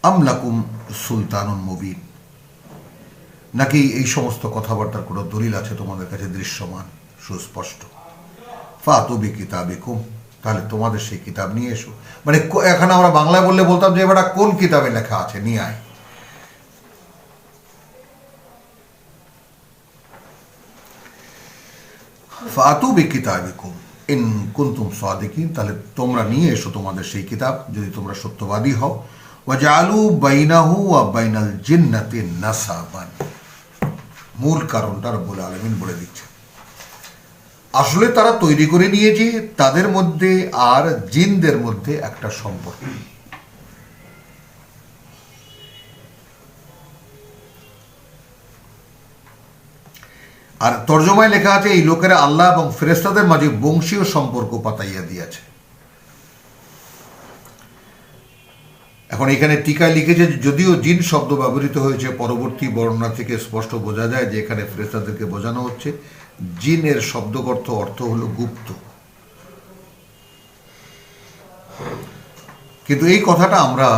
আম লাকুম সুলতানুন মুবিন, নাকি এই সমস্ত কথাবার্তার কোনো দলিল আছে তোমাদের কাছে দৃশ্যমান, সুস্পষ্ট। ফাতু বিকিতাবিকুম, তাহলে তোমাদের সেই কিতাব নিয়ে এসো। মানে এখানে আমরা বাংলায় বললে বলতাম যে এবার কোন কিতাবে লেখা আছে, নিয়ে আয়। ফাতু বিকিতাবিকুম ইন কুনতুম সাদিকিন, তাহলে তোমরা নিয়ে এসো তোমাদের সেই কিতাব যদি তোমরা সত্যবাদী হও। ওয়াজআলু বাইনাহু ওয়া বাইনাল জিন্নাতি নাসাবান, মূল কারণটা রব্বুল আলামিন বলে দিচ্ছে। আসলে তারা তৈরি করে নিয়েছে তাদের মধ্যে আর জিনদের মধ্যে একটা সম্পর্ক। আর তর্জমায় লেখা আছে এই লোকেরা আল্লাহ এবং ফেরেশতাদের মাঝে বংশীয় সম্পর্ক পাতাইয়া দিয়েছে। এখন এখানে টিকায় লিখেছে, যদিও জিন শব্দ ব্যবহৃত হয়েছে, পরবর্তী বর্ণনা থেকে স্পষ্ট বোঝা যায় যে এখানে ফেরেশতাদেরকে বোঝানো হচ্ছে। জিনের শব্দগত অর্থ হলো গুপ্ত। কিন্তু এই কথাটা আমরা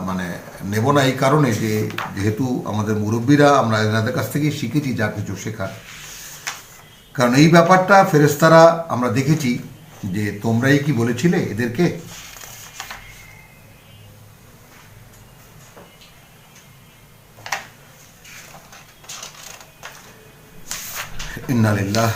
মানে নেব না এই কারণে যে যেহেতু আমাদের মুরব্বীরা, আমরা এনাদের কাছ থেকেই শিখেছি যা কিছু শেখার। কারণ এই ব্যাপারটা ফেরেশতারা আমরা দেখেছি যে তোমরাই কি বলেছিলে এদেরকে, ইন্না লিল্লাহ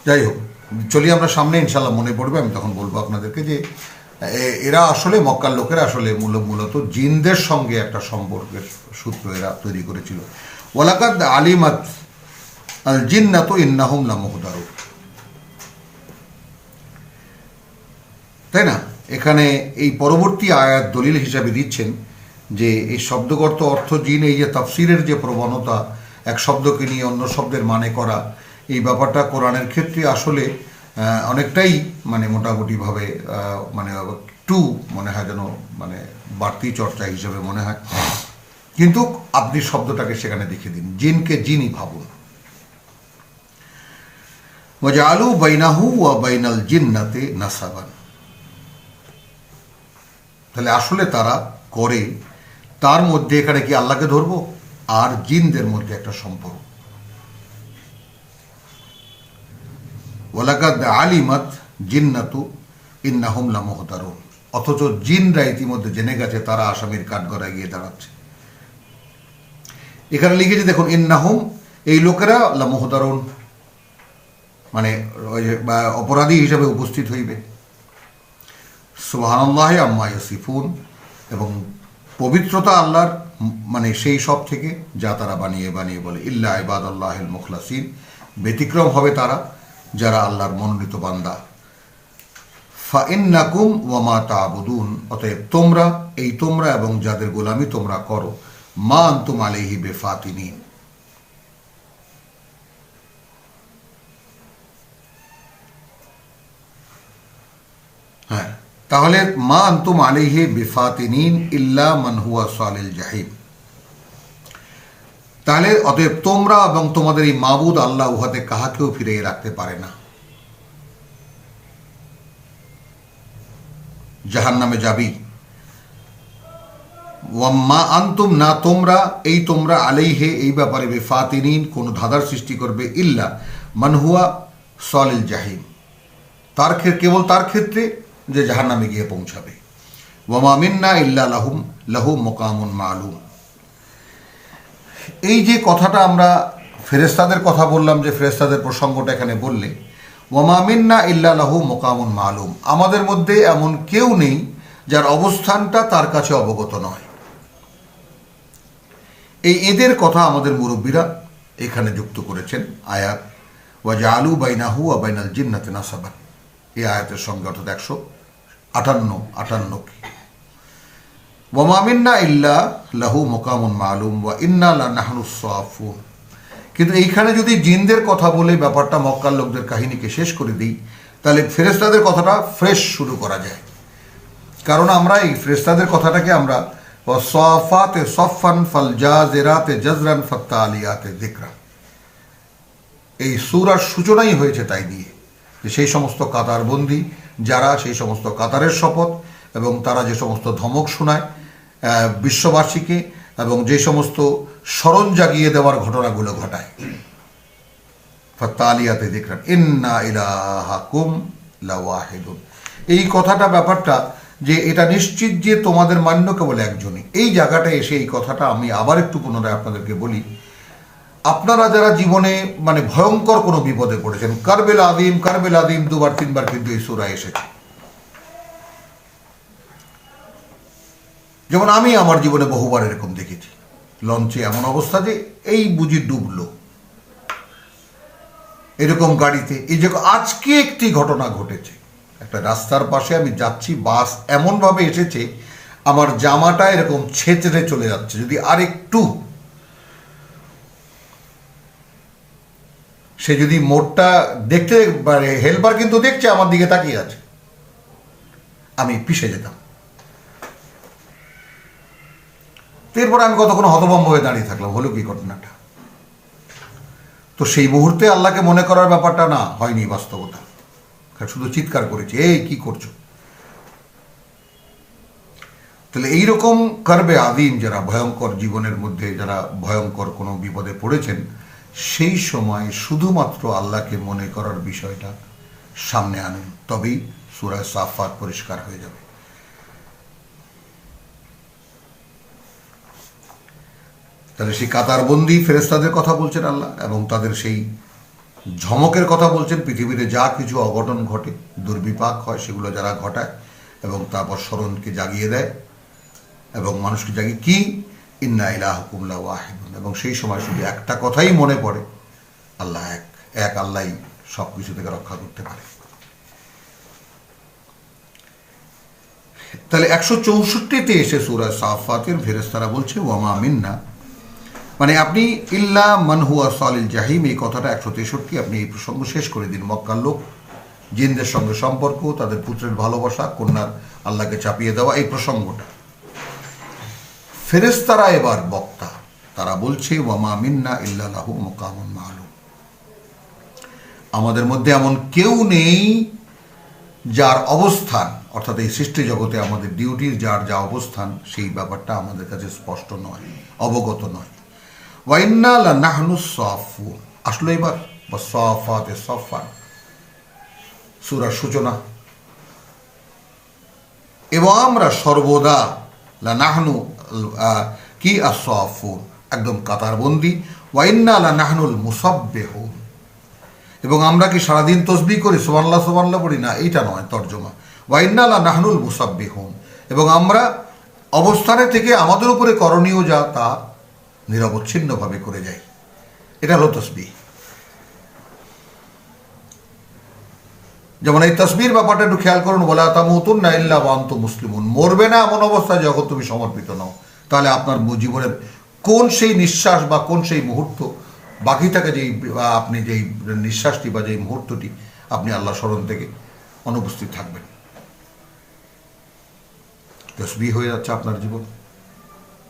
যাই হোক, চলি আমরা সামনে, ইনশাল্লাহ মনে পড়বে, আমি তখন বলবো আপনাদেরকে যে এরা আসলে মক্কার লোকেরা আসলে মূলত জিনদের সঙ্গে একটা সম্পর্কের সূত্র এরা তৈরি করেছিল। ওয়ালাকাদ আলিমাত আল জিন্নাতু ইন্নাহুম লামুহদারুন, তাই না? এখানে এই পরবর্তী আয়াত দলিল হিসাবে দিচ্ছেন যে এই শব্দগত অর্থ জিন, এই যে তাফসিরের যে প্রবণতা, এক শব্দকে নিয়ে অন্য শব্দের মানে করা, এই ব্যাপারটা কোরআনের ক্ষেত্রে আসলে অনেকটাই মানে মোটামুটিভাবে মানে একটু মনে হয় যেন মানে বাড়তি চর্চা হিসেবে মনে হয়। কিন্তু আপনি শব্দটাকে সেখানে দেখে দিন, জিনকে জিনই ভাবুন। ওয়াজআলু বাইনাহু ওয়া বাইনাল জিন্নাতি নাসাবান, তাহলে আসলে তারা করে তার মধ্যে এখানে কি আল্লাহকে ধরবো আর জিনদের মধ্যে একটা সম্পর্ক। ওয়ালাকাদ আলিমাত জিন্নাতু ইন্নাহুম লামুহদারুন, অথচ জিনরা ইতিমধ্যে জেনে গেছে তারা আসামির কাঠগড়ায় গিয়ে দাঁড়াচ্ছে। এখানে লিখেছে দেখুন, ইন্নাহুম, এই লোকেরা, লামুহদারুন মানে অপরাধী হিসাবে উপস্থিত হইবে। সুবহানাল্লাহি আম্মা ইয়াসিফুন, এবং পবিত্রতা আল্লাহর মানে সেই সব থেকে যা তারা বানিয়ে বানিয়ে বলে, ইল্লা ইবাদাল্লাহিল মুখলাসিন, ব্যতিক্রম হবে তারা যারা আল্লাহর মনোনীত বান্দা। ফাইন্নাকুম ওয়া মা তা'বুদুন, অতএব তোমরা এবং যাদের গোলামি তোমরা করো, মা আনতুম আলাইহি বিফাতিনিন, হ্যাঁ, তাহলে মা আনতুম আলাইহি বিফাতিনিন ইল্লা মান হুয়া সালিল জাহিম, তাহলে অতএব তোমরা এবং তোমাদের এই মাবুদ আল্লাহ উহাতে কাহাকেও ফিরিয়ে রাখতে পারে না। জাহান্নামে যাবি। ওয়াম্মা আনতুম, না তোমরা আলাইহে এই ব্যাপারে বেফাতিনিন কোনো ধাঁধার সৃষ্টি করবে, ইল্লা মানহুয়া সালিল জাহিম, কেবল তার ক্ষেত্রে যে জাহান্নামে গিয়ে পৌঁছাবে। ওয়ামা মিন্না ইল্লা লাহু মুকামুন মালুম। এই যে কথাটা আমরা ফেরেশতাদের কথা বললাম, যে ফেরেশতাদের প্রসঙ্গটা এখানে বললে, ওয়ামা মিন্না ইল্লা লাহু মুকামুন মালুম, আমাদের মধ্যে এমন কেউ নেই যার অবস্থানটা তার কাছে অবগত নয়। এদের কথা আমাদের মুরব্বীরা এখানে যুক্ত করেছেন আয়াত ওয়াজআলু বাইনাহু ওয়া বাইনাল জিন্নাতি নাসাবান, এই আয়াতের সঙ্গে, অর্থাৎ 158 ওয়ামা মিন্না ইল্লা লাহু মুকামুন মালুম ওয়া ইন্না লানাহনুস সাফুন। কিন্তু এইখানে যদি জিনদের কথা বলে ব্যাপারটা মক্কার লোকদের কাহিনীকে শেষ করে দিই, তাহলে ফেরেশতাদের কথাটা ফ্রেশ শুরু করা যায়। কারণ আমরা এই ফেরেশতাদের কথাটাকে আমরা ওয়াসাফাতে সফান ফাল জাজিরাতে জাজরান ফাত্তালিয়াতে যিকরা, এই সূরার সূচনাই হয়েছে তাই দিয়ে, যে সেই সমস্ত কাতারবন্দি যারা, সেই সমস্ত কাতারের শপথ, এবং তারা যে সমস্ত ধমক শোনায় বিশ্ববাসীকে, এবং যে সমস্ত স্মরণ জাগিয়ে দেওয়ার ঘটনাগুলো ঘটায়। ফাত্তালিয়াতে যিকরান ইন্না ইলাহাকুম লাওয়াহিদুন, এই কথাটা, ব্যাপারটা যে এটা নিশ্চিত যে তোমাদের মান্য কেবল একজনই। এই জায়গাটায় এসে এই কথাটা আমি আবার একটু পুনরায় আপনাদেরকে বলি। আপনারা যারা জীবনে মানে ভয়ঙ্কর কোনো বিপদে পড়েছেন, কারবেল আদিম 2-3 বার কিন্তু এই সূরা এসেছে। যেমন আমি আমার জীবনে বহুবার এরকম দেখেছি, লঞ্চে এমন অবস্থা যে এই বুঝি ডুবলো, এরকম গাড়িতে। এই যে আজকে একটি ঘটনা ঘটেছে, একটা রাস্তার পাশে আমি যাচ্ছি, বাস এমনভাবে এসেছে আমার জামাটা এরকম ছেঁচড়ে চলে যাচ্ছে, যদি আর একটু সে যদি মোড়টা দেখতে পারে, হেল্পার কিন্তু দেখছে আমার দিকে তাকিয়ে আছে, আমি পিষে যেতাম। এরপরে আমি কতক্ষণ হতভম্ব হয়ে দাঁড়িয়ে থাকলাম, হলো কি ঘটনাটা। তো সেই মুহূর্তে আল্লাহকে মনে করার ব্যাপারটা না হয়নি বাস্তবতা, শুধু চিৎকার করেছে, এই কি করছো। তাহলে এইরকম কারবে আদিম যারা ভয়ঙ্কর জীবনের মধ্যে, যারা ভয়ঙ্কর কোনো বিপদে পড়েছেন, সেই সময় শুধুমাত্র আল্লাহকে মনে করার বিষয়টা সামনে আনেন, তবেই সূরা সাফাত পরিষ্কার হয়ে যাবে। তাহলে সেই কাতারবন্দি ফেরেশতাদের কথা বলছেন আল্লাহ, এবং তাদের সেই ঝমকের কথা বলছেন। পৃথিবীতে যা কিছু অঘটন ঘটে, দুর্বিপাক হয়, সেগুলো যারা ঘটায় এবং তারপর স্মরণকে জাগিয়ে দেয় এবং মানুষকে জাগিয়ে, কি ইন্না ইলাহাকুম লাওয়াহিদুন, এবং সেই সময় শুধু একটা কথাই মনে পড়ে, আল্লাহ এক আল্লাহই সব কিছু থেকে রক্ষা করতে পারে। তাহলে 164-তে এসে সূরা সাফাতের ফেরেশতারা বলছে ওয়ামা মিন্না, মানে আপনি ইল্লা মান হুয়া সালিল জাহিম, এই কথাটা 163, আপনি এই প্রসঙ্গ শেষ করে দিন। মক্কার লোক, জিনদের সঙ্গে সম্পর্ক, তাদের পুত্রের ভালোবাসা, কন্যার আল্লাহকে চাপিয়ে দেওয়া, এই প্রসঙ্গটা। ফেরেশতারা এবার বক্তা, তারা বলছে ওয়ামা মিন্না ইল্লা লাহু মুকামুন মালুম, আমাদের মধ্যে এমন কেউ নেই যার অবস্থান, অর্থাৎ এই সৃষ্টি জগতে আমাদের ডিউটির যার যা অবস্থান, সেই ব্যাপারটা আমাদের কাছে স্পষ্ট নয়, অবগত নয়। ওয়া ইন্না লানাহনুস সাফুন, আসলে এবার সাফাতে সাফান সূরার সূচনা, এবং আমরা সর্বদা লানাহনু কি as-সাফুন, একদম কাতারবন্দি। ওয়া ইন্না লানাহনুল মুসাব্বিহুন, এবং আমরা কি সারাদিন তসবিহ করি, সুবহানাল্লাহ সুবহানাল্লাহ পড়ি না, এইটা নয় তর্জমা। ওয়া ইন্না লানাহনুল মুসাব্বিহুন, এবং আমরা অবস্থানে থেকে আমাদের উপরে করণীয় যা তা নিরবচ্ছিন্নভাবে করে যায়। এটা হলো তসবিহ। যেমন এই তসবির ব্যাপারটা একটু খেয়াল করুন, ওয়ালা তামুতুন্না ইল্লা ওয়া আনতুম মুসলিমুন, মরবে না এমন অবস্থায় যখন তুমি সমর্পিত নও। তাহলে আপনার জীবনের কোন সেই নিঃশ্বাস বা কোন সেই মুহূর্ত বাকি থাকে, যেই আপনি যেই নিঃশ্বাসটি বা যেই মুহূর্তটি আপনি আল্লাহ স্মরণ থেকে অনুপস্থিত থাকবেন। তসবিহ হয়ে যাচ্ছে আপনার জীবন,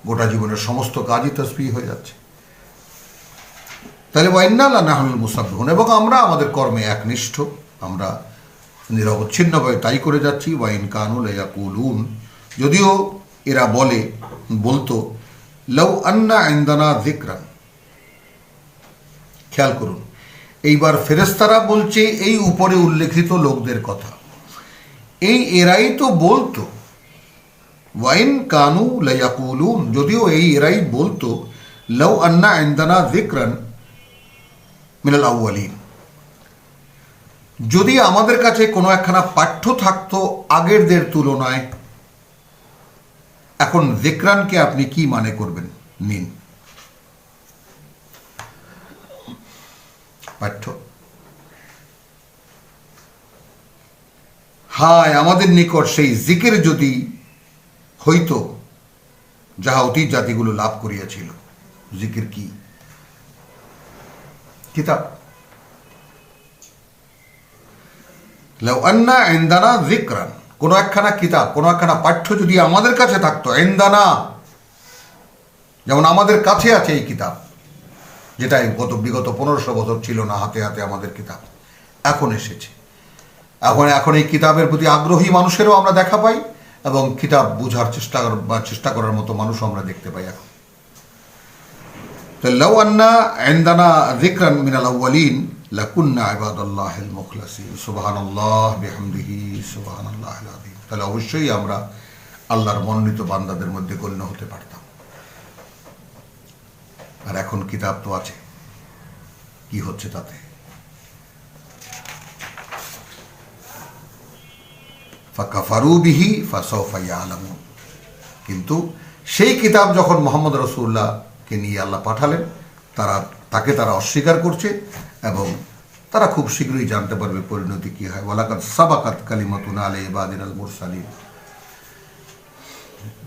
গোটা জীবনের সমস্ত কাজই তসবিহ হয়ে যাচ্ছে। তাহলে ওয়াইন্না লানাহুল মুসাব্বিহুন, এবং আমরা আমাদের কর্মে একনিষ্ঠ, আমরা নিরবচ্ছিন্নভাবে তাই করে যাচ্ছি। ওয়াইন কানু লায়াকুলুন, যদিও এরা বলতো লাউ আন্না ইনদানা যিকরান। খেয়াল করুন, এইবার ফেরেশতারা বলছে এই উপরে উল্লেখিত লোকদের কথা। এরাই তো বলতো, ওয়াইন কানু লায়াকুলুন, যদিও এরাই বলতো লাউ আন্না ইনদানা যিকরান মিনাল আউয়ালিন, যদি আমাদের কাছে কোনো একখানা পাঠ্য থাকতো আগেরদের তুলনায়। এখন যিকরানকে আপনি কি মানে করবেন? নিন, পাঠ্য। হায় আমাদের নিকট সেই জিকির যদি হইতো যাহা অতীত জাতিগুলো লাভ করিয়াছিল। জিকির কি? কিতাব। লাউ আন্না ইনদানা যিকরান, কোনো একখানা কিতাব, কোনো একখানা পাঠ্য যদি আমাদের কাছে থাকতো। ইনদানা, যেমন আমাদের কাছে আছে এই কিতাব, যেটা বিগত 1500 বছর ছিল না হাতে হাতে আমাদের কিতাব, এখন এসেছে। এখন এই কিতাবের প্রতি আগ্রহী মানুষেরও আমরা দেখা পাই, এবং কিতাব বোঝার চেষ্টা করার মতো মানুষও আমরা দেখতে পাই এখন। তো লাউ আন্না ইনদানা যিকরান মিনাল আউয়ালিন লাকুন্না ইবাদাল্লাহিল মুখলাসিন সুবহানাল্লাহ বিহামদিহি সুবহানাল্লাহিল আযীম। তাহলে অবশ্যই আমরা আল্লাহর মনোনীত বান্দাদের মধ্যে গণ্য হতে পারতাম। আর এখন কিতাব তো আছে, কি হচ্ছে তাতে? ফাকাফারু বিহি ফাসাউফা ইয়ালামুন। কিন্তু সেই কিতাব যখন মুহাম্মদ রাসূলুল্লাহকে নিয়ে আল্লাহ পাঠালেন, তাকে তারা অস্বীকার করছে, এবং তারা খুব শীঘ্রই জানতে পারবে পরিণতি কি হয়। ওয়ালাকাদ সাবাকাত কালিমাতুনা লিইবাদিনাল মুরসালিন।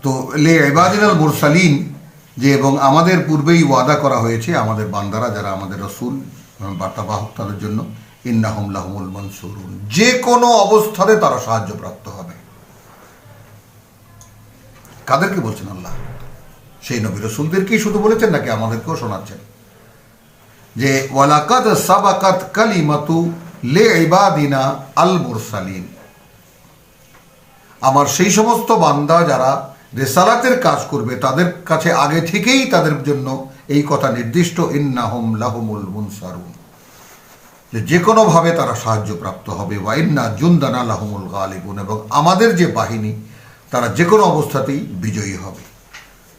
তো লিইবাদিনাল মুরসালিন, যে এবং আমাদের পূর্বেই ওয়াদা করা হয়েছে আমাদের বান্দারা যারা আমাদের রাসূল বার্তাবাহক, তাদের জন্য ইন্নাহুম লাহুমুল মানসুরুন, যে কোনো অবস্থাতে তারা সাহায্যপ্রাপ্ত হবে। কাদেরকে বলছেন আল্লাহ? সেই নবী রাসূলদেরকেই শুধু বলেছেন, নাকি আমাদেরকেও শোনাচ্ছেন যে ওয়ালাকাদ সাবাকাত কালিমাতু লিইবাদিনা আল মুরসালিন, আমার সেই সমস্ত বান্দা যারা রিসালাতের কাজ করবে তাদের কাছে আগে থেকেই তাদের জন্য এই কথা নির্দিষ্ট, ইন্নাহুম লাহুমুল মুনসারুন, যে কোনোভাবে তারা সাহায্যপ্রাপ্ত হবে। ওয়া ইন্না জুনদানা লাহুমুল গালিবুন, এবং আমাদের যে বাহিনী তারা যে কোনো অবস্থাতেই বিজয়ী হবে।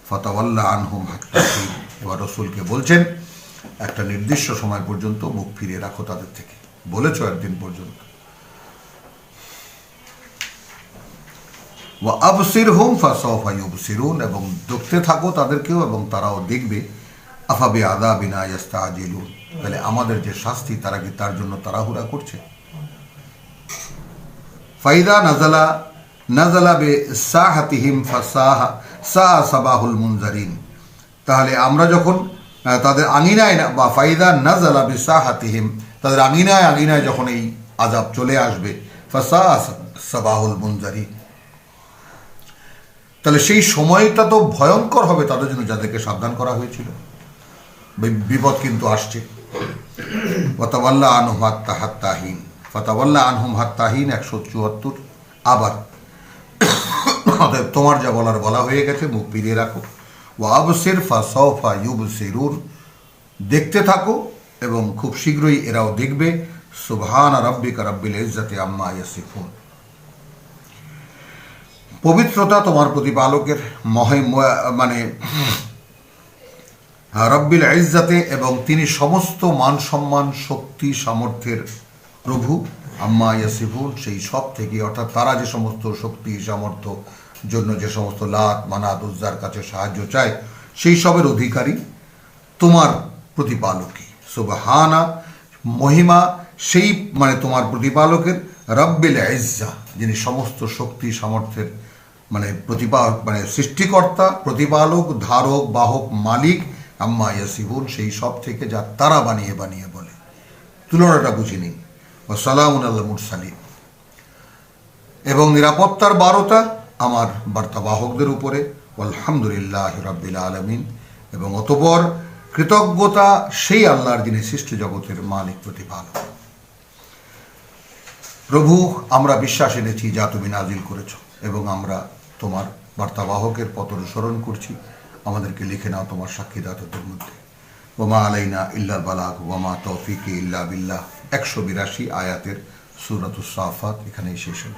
ফাতাওয়াল্লা আনহুম হাত্তা হিন, এবার রাসূলকে বলছেন একটা নির্দিষ্ট সময় পর্যন্ত মুখ ফিরিয়ে রাখো তাদের থেকে, বলেছ একদিন পর্যন্ত। ওয়া আবসিরহুম ফাসাউফা ইউবসিরুন, এবং দেখতে থাকো তাদেরকেও এবং তারাও দেখবে। আফা বিআযাবিনা ইস্তাজিলুন, তাহলে আমাদের যে শাস্তি তারা কি তার জন্য তাড়াহুড়া করছে? ফাইদা নাজালা বিসাহাতিহিম ফাসাহা সাবাহুল মুনজারিন, তাহলে আমরা যখন তাদের আঙিনায় বা ফাইদা নাজালা বিসাহাতিহিম, তাদের আঙিনায় যখন এই আযাব চলে আসবে, ফাসাহা সাবাহুল মুনজারিন, তাহলে সেই সময়টা তো ভয়ঙ্কর হবে তাদের জন্য যাদেরকে সাবধান করা হয়েছিল। বিপদ কিন্তু আসছে। ফাতাওয়াল্লা আনহুম হাত্তা হিন, ফাতাওয়াল্লা আনহুম হাত্তা হিন 174। আবার তোমার যা বলা হয়ে গেছে, মুখ ফিরিয়ে রাখো। ওয়া আবসির ফাসাউফা ইউবসিরুন, দেখতে থাকো এবং খুব শীঘ্রই এরাও দেখবে। সুবহান রাব্বিকা রাব্বিল ইজ্জাতি আম্মা ইয়াসিফুন, পবিত্রতা তোমার প্রতিপালকের মানে রব্বিল ইজ্জাতে, এবং তিনি সমস্ত মান সম্মান শক্তি সামর্থ্যের প্রভু। আম্মা ইয়াসিফুন, সেই সব থেকে, অর্থাৎ তারা যে সমস্ত শক্তি সামর্থ্য জন্য যে সমস্ত লাত মানাত উজ্জার কাছে সাহায্য চায় সেই সবের অধিকারী তোমার প্রতিপালকই। সুবহানা, মহিমা সেই মানে তোমার প্রতিপালকের, রব্বিল ইজ্জা যিনি সমস্ত শক্তি সামর্থ্যের মানে মানে সৃষ্টিকর্তা, প্রতিপালক, ধারক, বাহক, মালিক, আম্মা ইয়াসিফুন সেই সব থেকে যা তারা বানিয়ে বানিয়ে বলে, তুলনাটা বুঝিনি। ও সালামুন আল্লাহ মুরসালিন, এবং নিরাপত্তার বারোটা আমার বার্তাবাহকদের উপরে। আলহামদুলিল্লাহ রাব্বিল আলামিন, এবং অতঃপর কৃতজ্ঞতা সেই আল্লাহর যিনি সৃষ্টি জগতের মালিক প্রতিপালক। প্রভু, আমরা বিশ্বাস এনেছি যা তুমি নাজিল করেছ, এবং আমরা তোমার বার্তাবাহকের পথ অনুসরণ করছি। আমাদেরকে লিখে নাও তোমার সাক্ষীদাতাদের মধ্যে। ওমা আলাইনা ইল্লাল বালাগ ওমা তৌফিকি ইল্লা বিল্লাহ। 182 আয়াতের সূরাতুস সাফাত এখানেই শেষ হল।